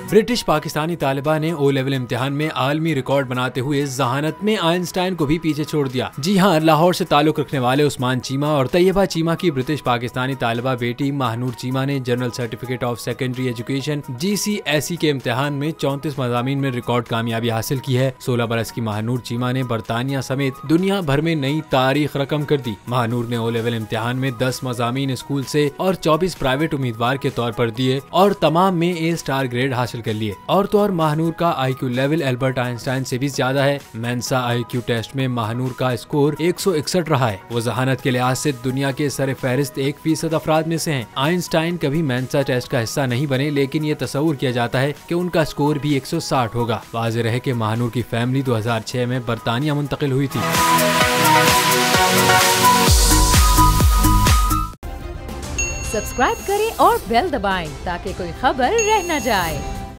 British Pakistani तालिबा ने O level इम्तिहान में आलमी रिकॉर्ड बनाते हुए जहानत में आइंस्टाइन को भी पीछे छोड़ दिया। जी हाँ, लाहौर से ताल्लुक रखने वाले उस्मान चीमा और तैयबा चीमा की ब्रिटिश पाकिस्तानी तालिबा बेटी महानूर चीमा ने general certificate of secondary education GCSE के इम्तिहान में 34 मज़ामीन में रिकॉर्ड कामयाबी हासिल की है। 16 बरस की महानूर चीमा ने बरतानिया समेत दुनिया भर में नई तारीख रकम कर दी। महानूर ने ओ लेवल इम्तिहान में 10 मज़ामीन स्कूल से और 24 प्राइवेट उम्मीदवार के तौर पर दिए और तमाम में A* ग्रेड हासिल कर लिए। और तो और महानूर का IQ लेवल एल्बर्ट आइंस्टाइन से भी ज्यादा है। मेंसा IQ टेस्ट में महानूर का स्कोर 161 रहा है। वो जहानत के लिहाज से दुनिया के सर फहरिस्त 1% अफराद में से हैं। आइंस्टाइन कभी मेंसा टेस्ट का हिस्सा नहीं बने, लेकिन ये तस्वुर किया जाता है कि उनका स्कोर भी 160 होगा। वाज़ेह रहे कि महानूर की फैमिली 2006 में बरतानिया मुंतकिल हुई थी। सब्सक्राइब करें और बेल दबाएं ताकि कोई खबर रह न जाए।